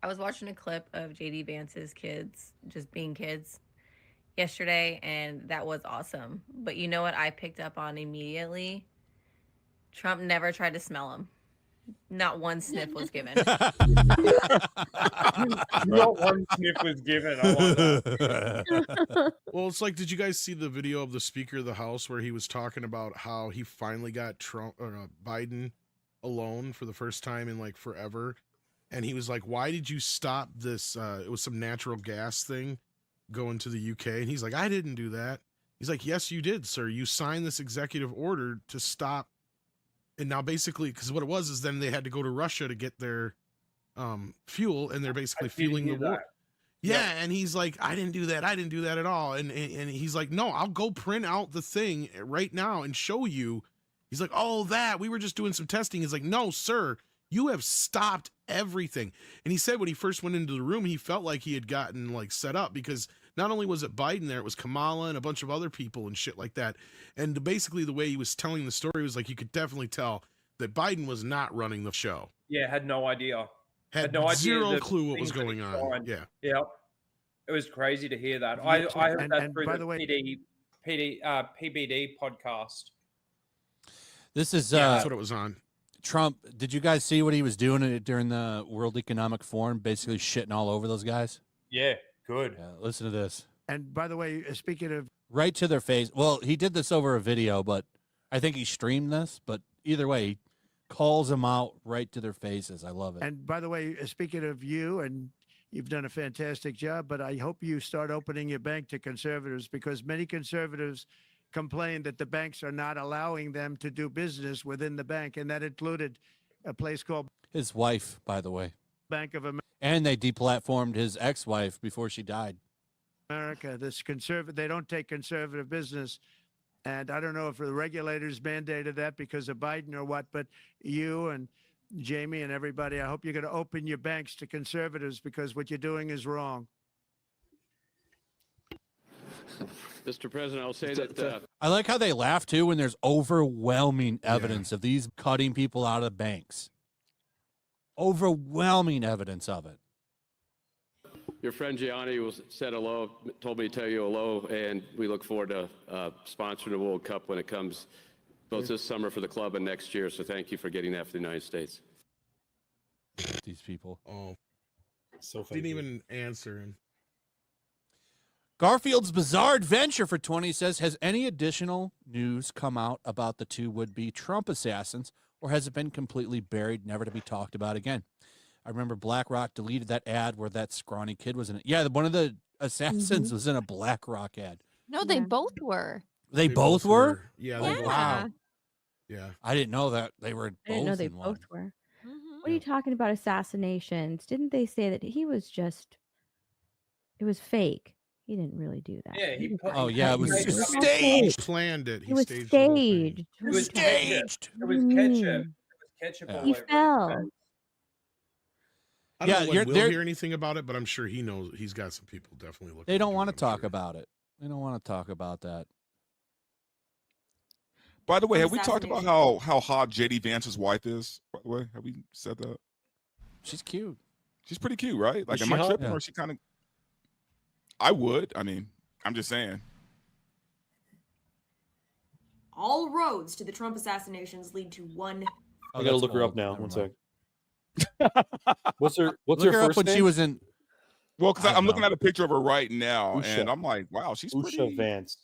I was watching a clip of JD Vance's kids just being kids yesterday, and that was awesome. But you know what I picked up on immediately? Trump never tried to smell him. Not one sniff was given. Not one sniff was given. I like that. Well, it's like, did you guys see the video of the Speaker of the House where he was talking about how he finally got Biden alone for the first time in like forever? And he was like, why did you stop this? It was some natural gas thing going to the UK. And he's like, I didn't do that. He's like, yes, you did, sir. You signed this executive order to stop. And now basically, because what it was is then they had to go to Russia to get their fuel, and they're basically fueling the war. Yeah, yep. And he's like, I didn't do that. I didn't do that at all. And he's like, no, I'll go print out the thing right now and show you. He's like, oh, that we were just doing some testing. He's like, no, sir, you have stopped everything. And he said when he first went into the room, he felt like he had gotten like set up because not only was it Biden there, it was Kamala and a bunch of other people and shit like that. And basically the way he was telling the story was like, you could definitely tell that Biden was not running the show. Yeah, had no idea. Had no zero clue what was going on. Yeah. Yep. It was crazy to hear that. I heard that through the PBD podcast. This is that's what it was on. Trump, did you guys see what he was doing during the World Economic Forum? Basically shitting all over those guys. Yeah, good. Yeah, listen to this. And by the way, speaking of right to their face. Well, he did this over a video, but I think he streamed this. But either way, he calls them out right to their faces. I love it. And by the way, speaking of you, and you've done a fantastic job, but I hope you start opening your bank to conservatives because many conservatives complain that the banks are not allowing them to do business within the bank, and that included a place called his wife, by the way, Bank of America. And they deplatformed his ex-wife before she died. This they don't take conservative business, and I don't know if the regulators mandated that because of Biden or what, but you and Jamie and everybody, I hope you're going to open your banks to conservatives because what you're doing is wrong. Mr. President, I'll say that. I like how they laugh, too, when there's overwhelming evidence of these cutting people out of banks. Overwhelming evidence of it. Your friend Gianni said hello, told me to tell you hello, and we look forward to sponsoring the World Cup when it comes both this summer for the club and next year. So thank you for getting that for the United States. These people. Oh, so didn't even answer him. Garfield's Bizarre Adventure for 20 says, has any additional news come out about the two would-be Trump assassins, or has it been completely buried, never to be talked about again? I remember BlackRock deleted that ad where that scrawny kid was in it. Yeah, one of the assassins was in a BlackRock ad. No, they both were. They both were? Yeah. Wow. Yeah. I didn't know that they were both I didn't know they in both one. were. What are you talking about assassinations? Didn't they say that he was just, it was fake? He didn't really do that. Yeah, it was staged. He planned it. It was staged. It was staged. It was ketchup. It was ketchup. Yeah. He fell. I don't know when we'll hear anything about it, but I'm sure he knows. He's got some people definitely looking. They don't want to talk about it. They don't want to talk about that. By the way, have we talked about how hot JD Vance's wife is? By the way, have we said that? She's cute. She's pretty cute, right? Like, Is am she I hot? tripping Yeah. or is she kind of? I would. I mean, I'm just saying. All roads to the Trump assassinations lead to one. I gotta look her up now. One sec. What's her Look her up first when name? she was in. Well, because I don't I'm looking know. at a picture of her right now, Usha. and I'm like, wow, she's Usha pretty. Vance.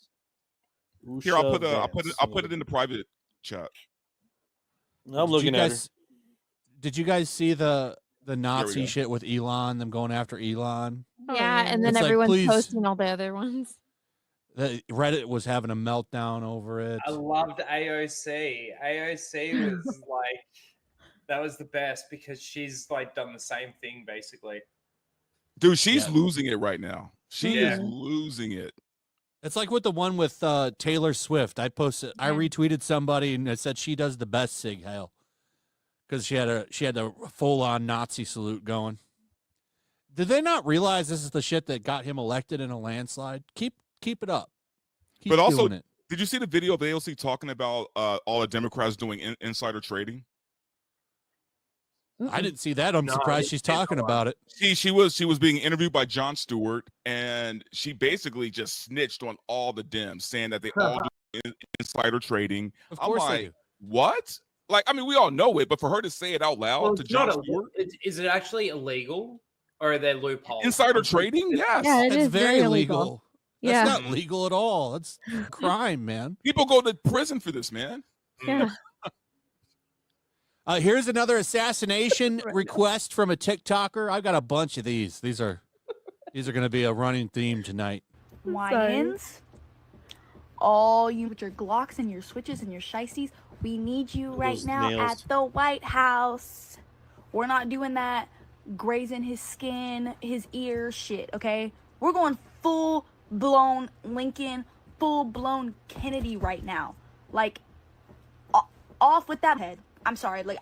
Here, I'll Usha put it in the private chat. I'm looking at her. Did you guys see the Nazi go. shit with Elon? Them going after Elon. Yeah, and then It's like, everyone's please- posting all the other ones. Reddit was having a meltdown over it. I loved AOC. AOC was like, that was the best because she's like done the same thing basically. Dude, she's losing it right now. She Yeah. is losing it. It's like with the one with Taylor Swift. I retweeted somebody and it said she does the best Sig Heil because she had a full on Nazi salute going. Did they not realize this is the shit that got him elected in a landslide? Keep it up. Keep But also, doing it. did you see the video of AOC talking about all the Democrats doing insider trading? I didn't see that. I'm No, surprised it's she's talking about it. She was being interviewed by Jon Stewart, and she basically just snitched on all the Dems, saying that they all do insider trading. Of I'm course they like, do. what? Like, I mean, we all know it, but for her to say it out loud Well, to it's Jon not Stewart, is it actually illegal, or are there loopholes? insider trading, yes. Yeah, it It's is very illegal. legal. That's Yeah. not legal at all. That's a crime, man. People go to prison for this, man. Yeah. Here's another assassination request from a TikToker. I've got a bunch of these. These are going to be a running theme tonight. Wyans, all you with your Glocks and your switches and your shiesties, we need you right Those now nails. at the White House. We're not doing that grazing his skin, his ear shit, okay? We're going full-blown Lincoln, full-blown Kennedy right now. Like, off with that head. I'm sorry, like,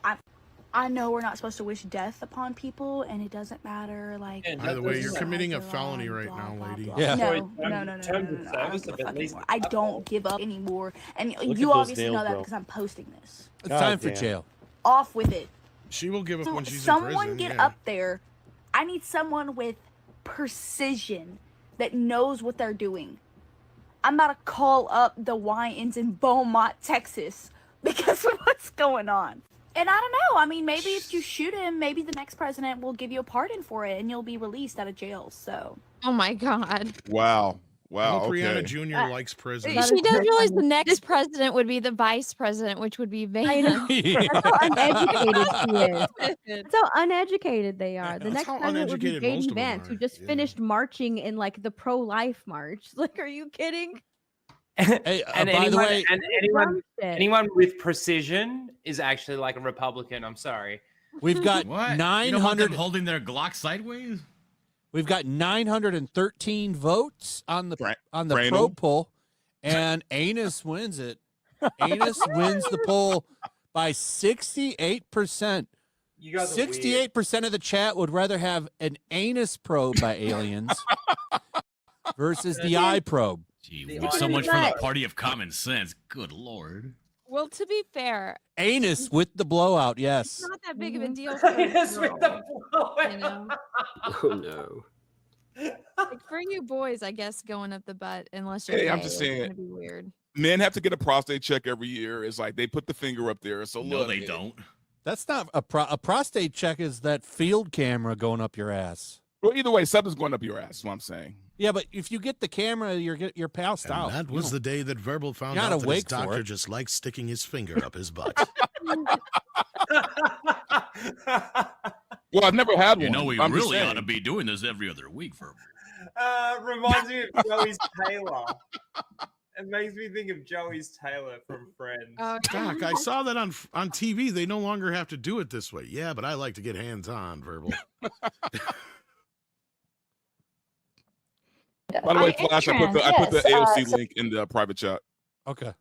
I know we're not supposed to wish death upon people, and it doesn't matter, like... By the way, you're committing a felony right now, lady. Yeah. No. I don't give a fucking more. I don't give up anymore. And you obviously know that because I'm posting this. It's time for jail. Off with it. She will give up when she's in Someone prison. get yeah. up there. I need someone with precision that knows what they're doing. I'm about to call up the Wyans in Beaumont, Texas, because of what's going on. And I don't know. I mean, maybe if you shoot him, maybe the next president will give you a pardon for it, and you'll be released out of jail. So. Oh my God. Wow. I Wow. hope Brianna Okay. Jr. likes prison. She does realize the next president would be the vice president, which would be I know. Van. That's how uneducated she is. That's how uneducated they are. The That's next how president would be uneducated most JD of them Vance, who are. just Yeah. finished marching in like the pro-life march. Like, are you kidding? Hey, And by the way, anyone with precision is actually like a Republican. I'm sorry. we've got What? You don't want 900. them holding their Glock sideways? We've got 913 votes on the Brandon? probe poll, and Anus wins it. Anus wins the poll by 68%. You guys are weird. 68% of the chat would rather have an anus probe by aliens versus the eye probe. Gee, so much for the party of common sense. Good Lord. Well, to be fair, Anus with the blowout, yes. it's not that big of a deal for Anus with the blowout, you know? Oh no. Like for you boys, I guess going up the butt, unless you're Hey, gay, I'm just it's saying. gonna be weird. Men have to get a prostate check every year. It's like they put the finger up there. So No, look, they don't. That's not a prostate check. Is that field camera going up your ass? Well, either way, something's going up your ass. Is what I'm saying. Yeah, but if you get the camera, you're passed And out. that You was don't- the day that Verbal found You're not out that his awake for doctor it. just likes sticking his finger up his butt. Well, I've never had one. You know, we I'm just really ought saying. to be doing this every other week for. Reminds me of Joey's Taylor. It makes me think of Joey's Taylor from Friends. Doc, I saw that on TV. They no longer have to do it this way. Yeah, but I like to get hands-on, Verbal. By the way, I am Flash, I put the trans, AOC yes, link in the private chat. Okay.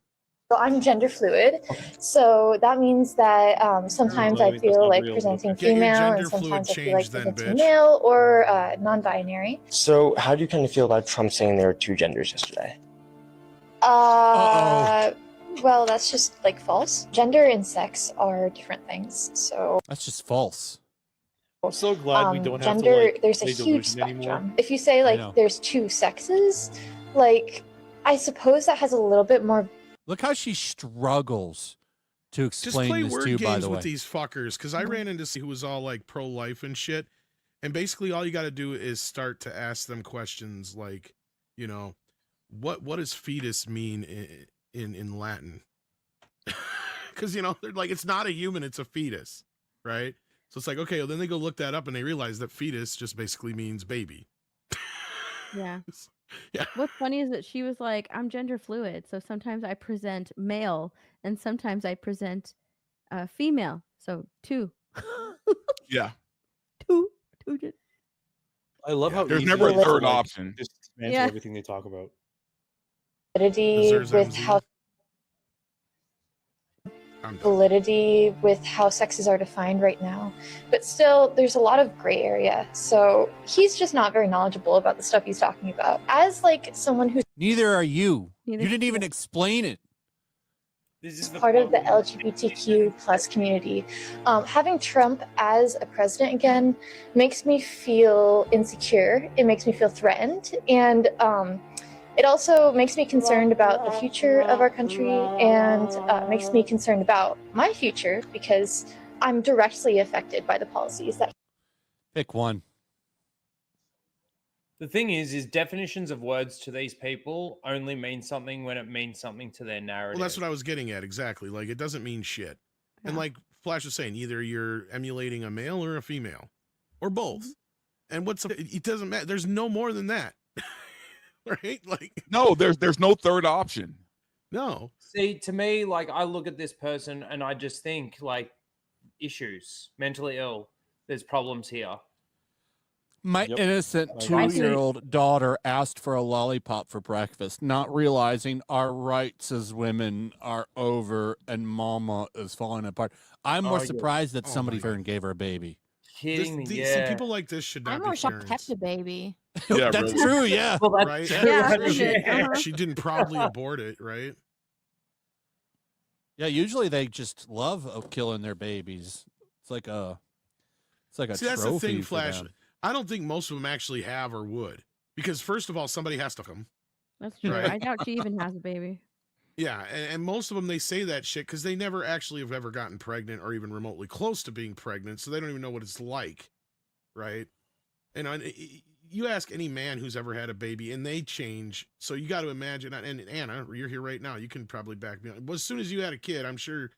So I'm gender fluid. So that means that sometimes I feel like presenting Get your female gender and sometimes I fluid feel like changed then, presenting bitch. male or non-binary. So, how do you kind of feel about Trump saying there were two genders yesterday? Well, that's just like false. Gender and sex are different things. So That's just false. I'm so glad we don't have to gender, like there's a play huge delusion anymore. spectrum. If you say know. like there's two sexes, like I suppose that has a little bit more. Look how she struggles to Just explain play this word to you, by games the way. with these fuckers, because I ran into who was all like pro-life and shit, and basically all you got to do is start to ask them questions like, you know, what does fetus mean in Latin? Because you know they're like, it's not a human, it's a fetus, right? So it's like, okay, well, then they go look that up and they realize that fetus just basically means baby. Yeah. Yeah. What's funny is that she was like, I'm gender fluid. So sometimes I present male and sometimes I present female. So two. Yeah. Two. I love how There's easy never it a is to, third like, option. Just dismantle Yeah. everything they talk about. Validity with how sexes are defined right now, but still there's a lot of gray area, so he's just not very knowledgeable about the stuff he's talking about. As like someone who's Neither are you. Neither You didn't is even he. explain it. This is the part of the problem. LGBTQ plus community. Having Trump as a president again makes me feel insecure. It makes me feel threatened, and it also makes me concerned about the future of our country, and makes me concerned about my future because I'm directly affected by the policies that. Pick one. The thing is definitions of words to these people only mean something when it means something to their narrative. Well, that's what I was getting at exactly. Like, it doesn't mean shit. And like Flash was saying, either you're emulating a male or a female, or both. And it doesn't matter. There's no more than that, right? Like, No, there's no third option. no. See, to me, like, I look at this person and I just think, like, issues, mentally ill. There's problems here. My innocent 2-year-old daughter asked for a lollipop for breakfast, not realizing our rights as women are over and mama is falling apart. I'm more surprised that somebody even gave her a baby. Kidding me, See, yeah. people like this should not I'm be more shocked parents. kept a baby. Yeah, that's really. true. Yeah, Well, that's right? true. Yeah. She didn't proudly abort it, right? yeah. Usually they just love killing their babies. It's like a See, trophy that's the thing, for Flash. them. I don't think most of them actually have or would, because first of all, somebody has to come. That's true. Right. I doubt she even has a baby. Yeah, and most of them, they say that shit because they never actually have ever gotten pregnant or even remotely close to being pregnant, so they don't even know what it's like, right? And you ask any man who's ever had a baby, and they change. So you got to imagine, and Anna, you're here right now. You can probably back me up. Well, as soon as you had a kid, I'm sure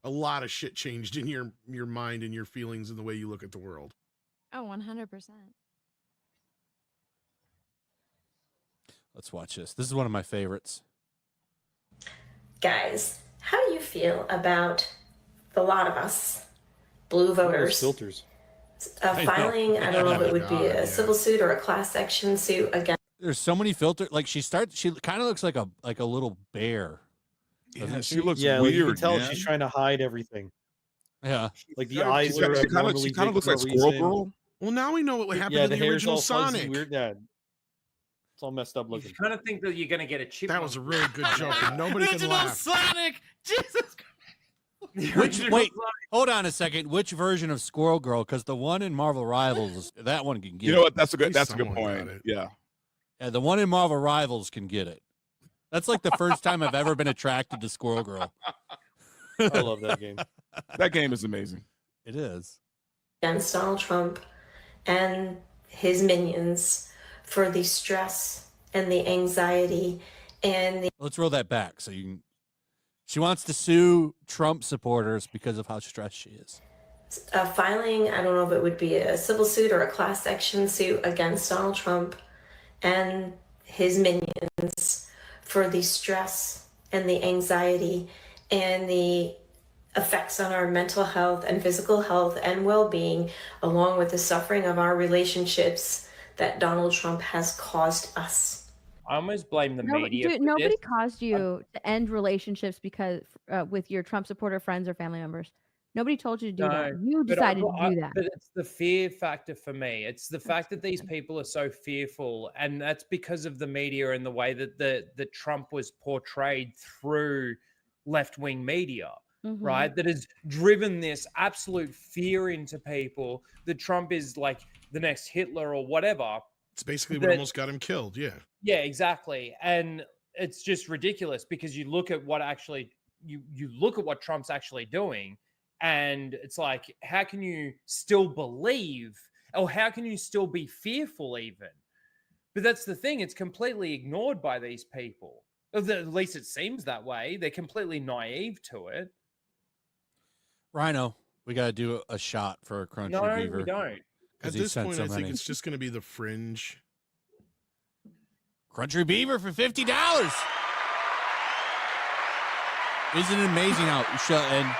a lot of shit changed in your mind and your feelings and the way you look at the world. Oh, 100%. Let's watch this. This is one of my favorites. Guys, how do you feel about the lot of us, blue voters, filters. Filing, I don't know if it would be a civil suit or a class action suit against. There's so many filters. Like she kind of looks like a little bear. Yeah, she looks Yeah, weird. like you can tell man. she's trying to hide everything. Yeah, like the eyes are She kind abnormally of looks big like for a Squirrel reason. Girl. Well, now we know what happened Yeah, to the the hair's original all fuzzy, Sonic. weird. Yeah, it's all messed up You looking. kind of think that you're going to get a chip. That was a really good joke, and nobody can Original laugh. Sonic. Jesus Wait, hold on a second. Which version of Squirrel Girl? Because the one in Marvel Rivals, that one can get You know it. what? That's a good Someone point. got it. Yeah. Yeah, the one in Marvel Rivals can get it. That's like the first time I've ever been attracted to Squirrel Girl. I love that game. That game is amazing. It is. Against Donald Trump and his minions for the stress and the anxiety and the. Let's roll that back so you can. She wants to sue Trump supporters because of how stressed she is. Filing, I don't know if it would be a civil suit or a class action suit against Donald Trump and his minions for the stress and the anxiety and the effects on our mental health and physical health and well-being, along with the suffering of our relationships that Donald Trump has caused us. I almost blame the media. Dude, for nobody this. caused you to end relationships because with your Trump supporter friends or family members. Nobody told you to do that. You decided to do that. But it's the fear factor for me. It's the fact that these people are so fearful, and that's because of the media and the way that the Trump was portrayed through left-wing media, right? That has driven this absolute fear into people that Trump is like the next Hitler or whatever. It's basically what almost got him killed. Yeah. Yeah, exactly. And it's just ridiculous because you look at what actually you look at what Trump's actually doing, and it's like, how can you still believe, or how can you still be fearful even? But that's the thing, it's completely ignored by these people. At least it seems that way. They're completely naive to it. Rhino, we got to do a shot for a Crunchy No, Beaver. we don't. At this point, I think it's just going to be the Fringe. Crunchy Beaver for $50. Isn't it amazing how Usha and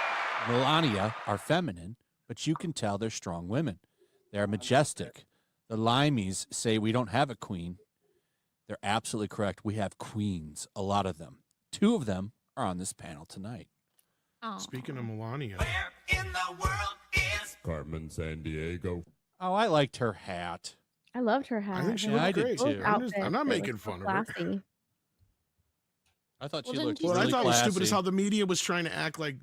Melania are feminine, but you can tell they're strong women. They're majestic. The Limeys say we don't have a queen. They're absolutely correct. We have queens, a lot of them. 2 of them are on this panel tonight. Speaking of Melania. Carmen Sandiego. Oh, I liked her hat. I loved her hat. I think she Her looked whole great. outfit, I'm not it was making so fun of her. classy. I thought Well, she didn't looked you What really I thought was stupid is classy. how the media was trying to act like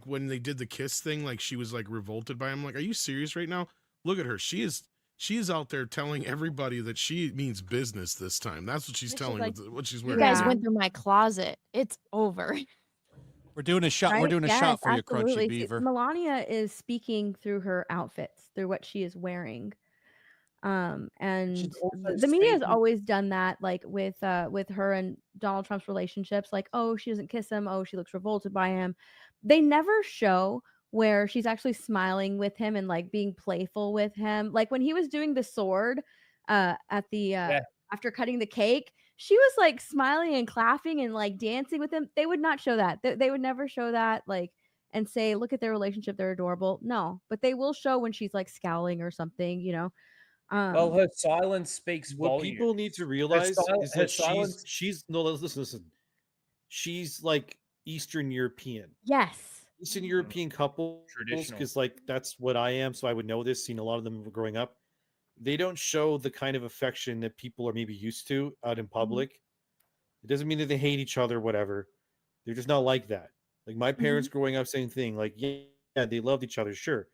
when they did the kiss thing, like she was like revolted by him. Like, are you serious right now? Look at her. She is out there telling everybody that she means business this time. That's what she's She's telling like, with what she's You wearing. guys Yeah. went through my closet. It's over. We're doing a shot. We're Right? doing a Yes, shot for you, absolutely. Crunchy Beaver. Melania is speaking through her outfits, through what she is wearing. And also the media has speaking- always done that, like with her and Donald Trump's relationships. Like, oh, she doesn't kiss him. Oh, she looks revolted by him. They never show where she's actually smiling with him and like being playful with him. Like when he was doing the sword at the after cutting the cake, she was like smiling and clapping and like dancing with him. They would not show that. They would never show that, like, and say, look at their relationship, they're adorable. No, but they will show when she's like scowling or something, you know. Well, her silence speaks What volumes. people need to realize is her that silence. she's no, listen. She's like Eastern European. Yes. Eastern European couples, Traditional. because like that's what I am, so I would know this. Seen a lot of them growing up. They don't show the kind of affection that people are maybe used to out in public. It doesn't mean that they hate each other, whatever. They're just not like that. Like my parents growing up, same thing. Like yeah, they loved each other, sure,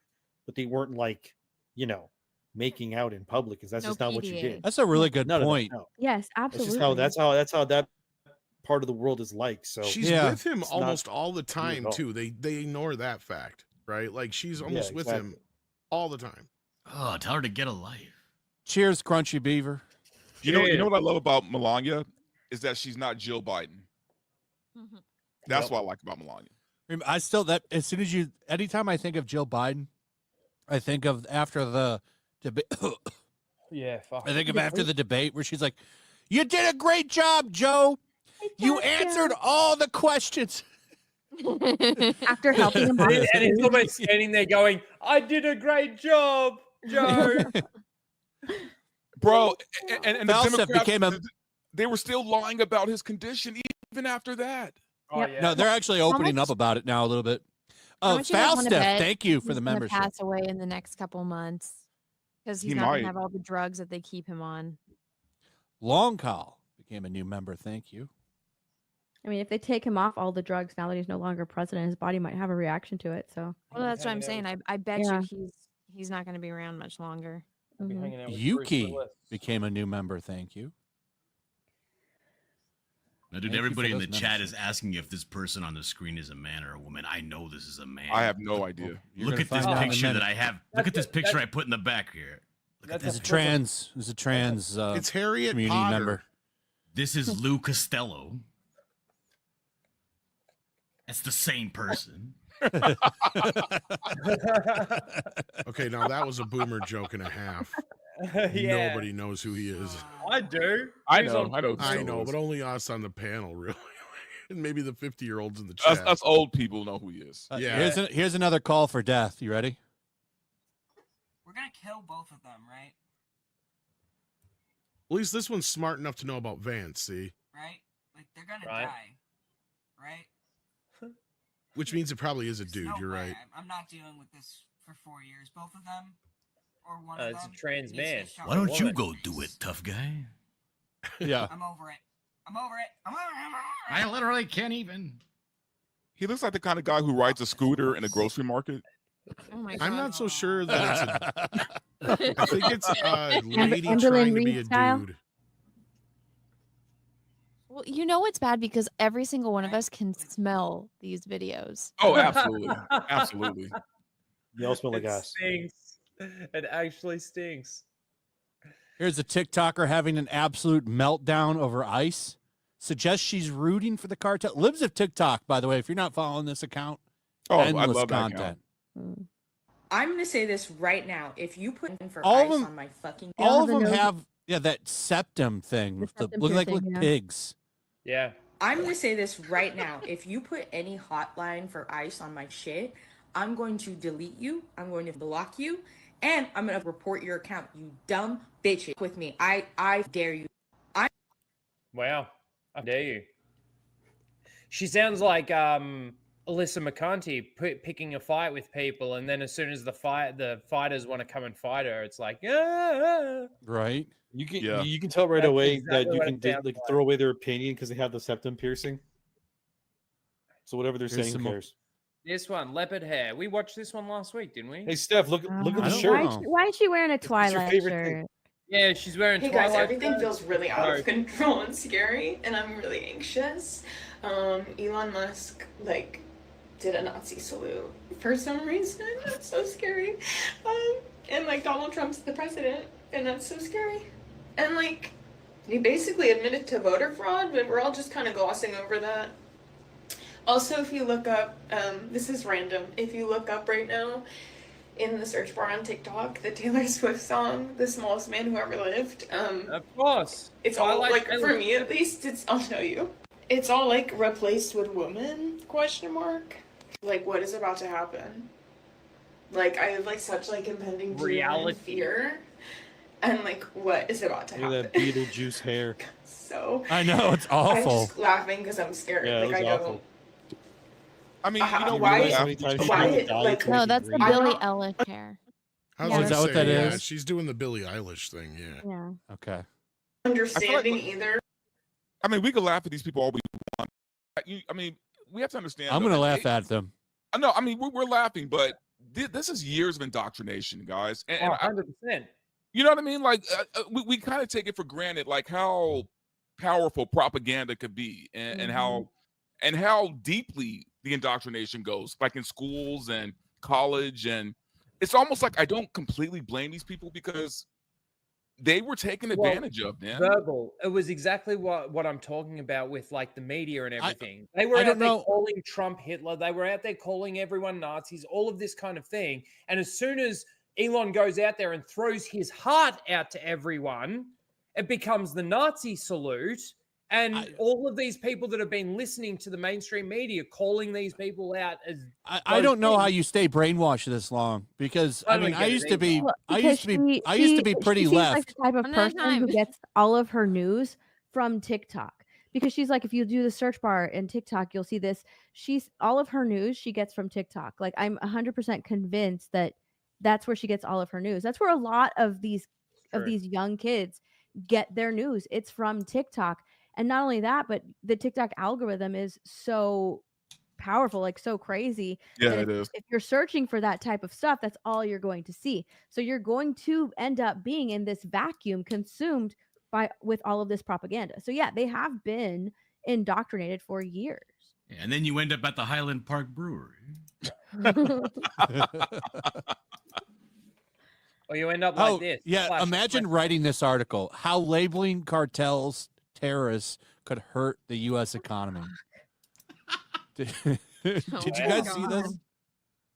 but they weren't like, you know, making out in public because that's No just not what you PDA. did. That's a really good None of that, point. no. Yes, That's absolutely. just that's how that part of the world is like. So She's Yeah. with him It's not almost all the weird at time all. too. They ignore that fact, right? Like she's almost with him all the time. Oh, tell her to get a life. Cheers, Crunchy Beaver. You know what I love about Melania is that she's not Jill Biden. That's what I like about Melania. I still that as soon as anytime I think of Jill Biden, I think of after the debate. Yeah, fuck. I think of after the debate where she's like, "You did a great job, Joe. You answered all the questions." After helping him, and he's almost standing there going, "I did a great job, Joe." Bro, and the Falstaff Democrats, became they were still lying about his condition even after that. Oh, yeah. No, they're actually opening up about it now a little bit. How much you guys wanna Falstaff, bet thank you for he's the gonna membership. pass away in the next couple months because he's He not might. gonna have all the drugs that they keep him on. Long Call became a new member. Thank you. I mean, if they take him off all the drugs now that he's no longer president, his body might have a reaction to it. So Well, that's what I'm saying. I bet Yeah. you he's not going to be around much longer. Yuki became a new member. Thank you. Now, dude, Thank you everybody for in the those chat is asking if this person on the screen is a man or a woman. I know this is a man. I have no idea. You're Look gonna at this find out in a picture that minute. I have. Look at this picture I put in the back here. Look at There's this. a trans. There's a trans. It's Harriet community Potter. member. This is Lou Costello. That's the same person. Okay, now that was a boomer joke and a half. Yeah. Nobody knows who he is. I do. I Who's know, on- I know. I know, but only us on the panel, really. And maybe the 50-year-olds in the chat. Us old people know who he is. Yeah. Here's another call for death. You ready? We're gonna kill both of them, right? At least this one's smart enough to know about Vance, see? Right? Like they're gonna Right. die, right? Which means it probably is a dude, No you're way. right. I'm not dealing with this for 4 years. Both of them, or one It's of a them. trans needs to get man. shot. Why don't you Woman. go do it, tough guy? Yeah. I'm over it. I'm over it. I'm over it. I literally can't even. He looks like the kind of guy who rides a scooter in a grocery market. Oh my god. I'm not so sure that it's I think it's a lady Amberlynn trying to be a Reed style? dude. Well, you know it's bad because every single one of us can smell these videos. Oh, absolutely. Absolutely. They all smell like It ass. stinks. It actually stinks. Here's a TikToker having an absolute meltdown over ICE. Suggests she's rooting for the cartel. Lives of TikTok, by the way. If you're not following this account, Oh, I endless love that account. content. I'm gonna say this right now. If you put in for All of ice them- on my fucking All of have a them nose- have The that septum thing. With the, septum look like piercing, yeah. pigs. Yeah. I'm gonna say this right now. If you put any hotline for ice on my shit, I'm going to delete you. I'm going to block you, and I'm gonna report your account. You dumb bitch with me. I dare you. Wow. I dare you. She sounds like Alyssa McConaughey picking a fight with people, and then as soon as the fighters want to come and fight her, it's like, ah. Right. You can Yeah. you can tell right That's away exactly that you what can it sounds like like. throw away their opinion because they have the septum piercing. So whatever they're Here's saying, some who more- cares? This one, leopard hair. We watched this one last week, didn't we? Hey, Steph, look at I the don't shirt. know. Why is she wearing a Twilight favorite shirt? thing? Yeah, she's wearing Hey guys, Twilight everything shirt. feels really out of No. control and scary, and I'm really anxious. Elon Musk, did a Nazi salute for some reason. That's so scary. And, Donald Trump's the president, and that's so scary. And, he basically admitted to voter fraud, but we're all just kind of glossing over that. Also, if you look up, this is random, if you look up right now, in the search bar on TikTok, the Taylor Swift song, The Smallest Man Who Ever Lived. Of course. It's all, Twilight for Taylor me at least, I'll tell you. It's all, replaced with woman, question mark. What is about to happen? I have, such, impending doom Reality. and fear. And, what is about to Look happen? at that Beetlejuice hair. So... I know, it's I'm awful. just laughing because I'm scared. Yeah, it was I awful. I mean, you know why- what? How many times why- people die like- to No, make that's the green? Billie Eilish hair. I was Yeah. gonna Is that what say, that yeah, is? she's doing the Billie Eilish thing. Yeah. Yeah. Okay. understanding like- either. I mean, we could laugh at these people all we want. I mean, we have to understand. I'm though, gonna that laugh at them. I know. I mean, we're laughing, but this is years of indoctrination, guys. And, Oh, I, 100%. you know what I mean? We kind of take it for granted, how powerful propaganda could be, and how deeply the indoctrination goes, in schools and college, and it's almost like I don't completely blame these people because they were taken advantage of, man. Verbal. It was exactly what I'm talking about with the media and everything. They were I out don't there know. calling Trump Hitler. They were out there calling everyone Nazis, all of this kind of thing. And as soon as Elon goes out there and throws his heart out to everyone, it becomes the Nazi salute. And all of these people that have been listening to the mainstream media calling these people out as I don't know how you stay brainwashed this long because I I don't mean get I it used to be either. I used to be pretty she seems like left. the type of One at a person who time. gets all of her news from TikTok because she's like, if you do the search bar in TikTok, you'll see this. She's all of her news she gets from TikTok. I'm 100% convinced that that's where she gets all of her news. That's where a lot of these young kids get their news. It's from TikTok. And not only that, but the TikTok algorithm is so powerful, so crazy. Yeah, that it is. If you're searching for that type of stuff, that's all you're going to see. So you're going to end up being in this vacuum consumed with all of this propaganda. So yeah, they have been indoctrinated for years. And then you end up at the Highland Park Brewery. Or you end up like Oh this. yeah, Flash, imagine flash. writing this article: how labeling cartels terrorists could hurt the U.S. economy. Did you guys see this?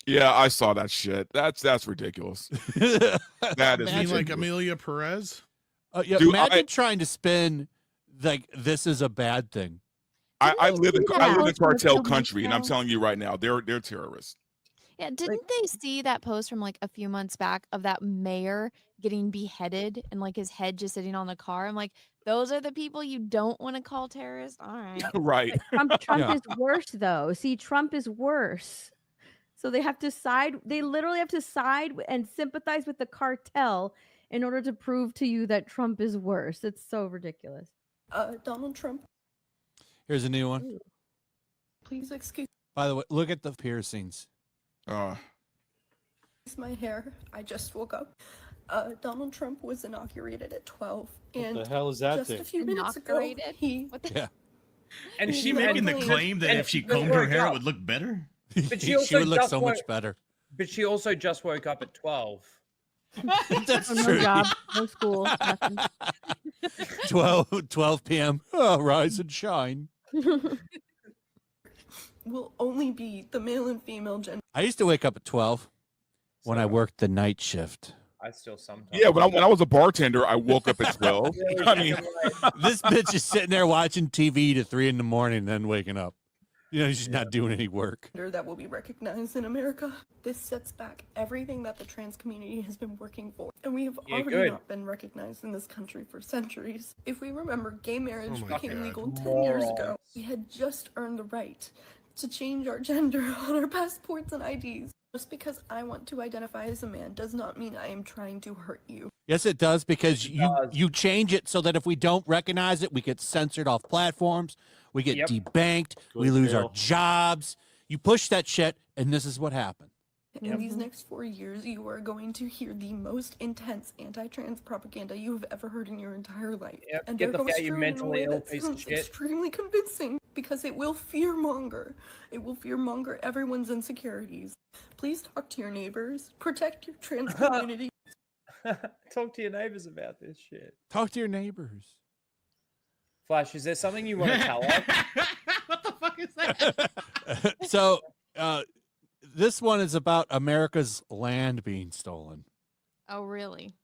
Yeah, I saw that shit. That's ridiculous. That is You mean ridiculous. like Amelia Perez? Yeah, Dude, imagine trying to spin this is a bad thing. I live in Yeah. cartel country, and I'm telling you right now, they're terrorists. Yeah, didn't they see that post from a few months back of that mayor getting beheaded and his head just sitting on the car? I'm like, those are the people you don't want to call terrorists? All right. Right. Trump Yeah. is worse though. See, Trump is worse. So they have to side. They literally have to side and sympathize with the cartel in order to prove to you that Trump is worse. It's so ridiculous. Donald Trump, Here's a new one. please excuse By the way, look at the piercings. my hair. I just woke up. Donald Trump was inaugurated at 12. What the hell is that just thing? a few minutes ago, Inaugurated? he... What the Yeah. And Is she and- making the and- claim that and if she just combed her woke hair, it up. would look better? But She also would look just so much woke- better. But she also just woke up at 12. That's No true. job, no school, nothing. 12 p.m. Oh, rise and shine. will only be the male and female gender. I used to wake up at 12 when I worked the night shift. I still sometimes. Yeah, when I was a bartender, I woke up at 12. I mean, This bitch is sitting there watching TV to 3 in the morning, then waking up. She's not doing any work. That will be recognized in America. This sets back everything that the trans community has been working for. And we have Yeah, already good. not been recognized in this country for centuries. If we remember, gay marriage Oh my became God. legal 10 years ago. Morons. We had just earned the right to change our gender on our passports and IDs. Just because I want to identify as a man does not mean I am trying to hurt you. Yes, it does, because you change it so that if we don't recognize it, we get censored off platforms, we get debanked, we Go to lose our jail. jobs. You push that shit, and this is what happened. In these next 4 years, you are going to hear the most intense anti-trans propaganda you have ever heard in your entire life. And Get they're the going fuck to out, you strew it in a mentally way ill that piece of sounds shit. extremely convincing because it will fearmonger. It will fearmonger everyone's insecurities. Please talk to your neighbors. Protect your trans community. Talk to your neighbors about this shit. Talk to your neighbors. Flash, is there something you want to tell us? What the fuck is that? So, this one is about America's land being stolen. Oh, really?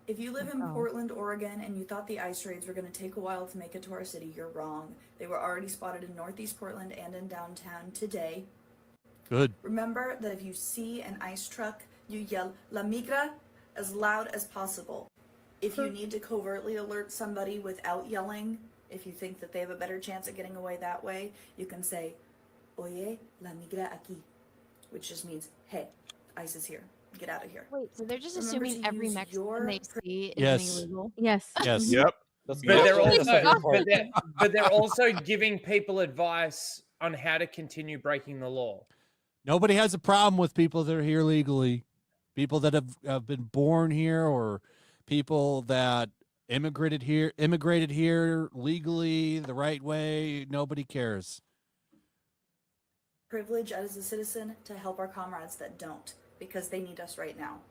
If you live in Oh. Portland, Oregon, and you thought the ice raids were going to take a while to make it to our city, you're wrong. They were already spotted in Northeast Portland and in downtown today. Good. Remember that if you see an ice truck, you yell "La Migra" as loud as possible. If you need to covertly alert somebody without yelling, if you think that they have a better chance at getting away that way, you can say "Oye, la migra aquí," which just means, "Hey, ICE is here. Get out of here." Wait, so they're just Remember assuming to every use Mexican your they see is Yes. illegal? Yes. Yes. Yep. But they're also giving people advice on how to continue breaking the law. Nobody has a problem with people that are here legally, people that have been born here, or people that immigrated here legally the right way. Nobody cares. Privilege as a citizen to help our comrades that don't, because they need us right now.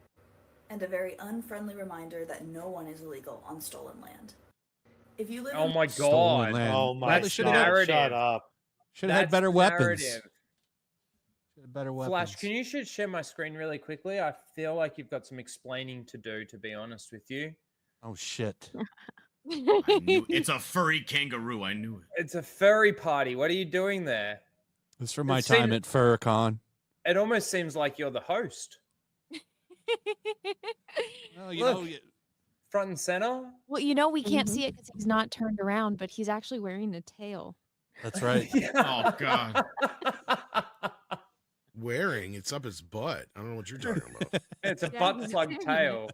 And a very unfriendly reminder that no one is illegal on stolen land. If you live Oh in my Stolen god! land. Oh my That's god! narrative. Shut up. Should have had That's better weapons. narrative. Should have better weapons. Flash, can you share my screen really quickly? I feel like you've got some explaining to do, to be honest with you. Oh shit! I knew it's a furry kangaroo. I knew it. It's a furry party. What are you doing there? It's from my It time seems- at FurCon. It almost seems like you're the host. No, you Look, know, front and center. Well, we can't see it because he's not turned around, but he's actually wearing a tail. that's right. Oh god. Wearing, it's up his butt. I don't know what you're talking about. It's a Yeah, butt he's plug wearing tail.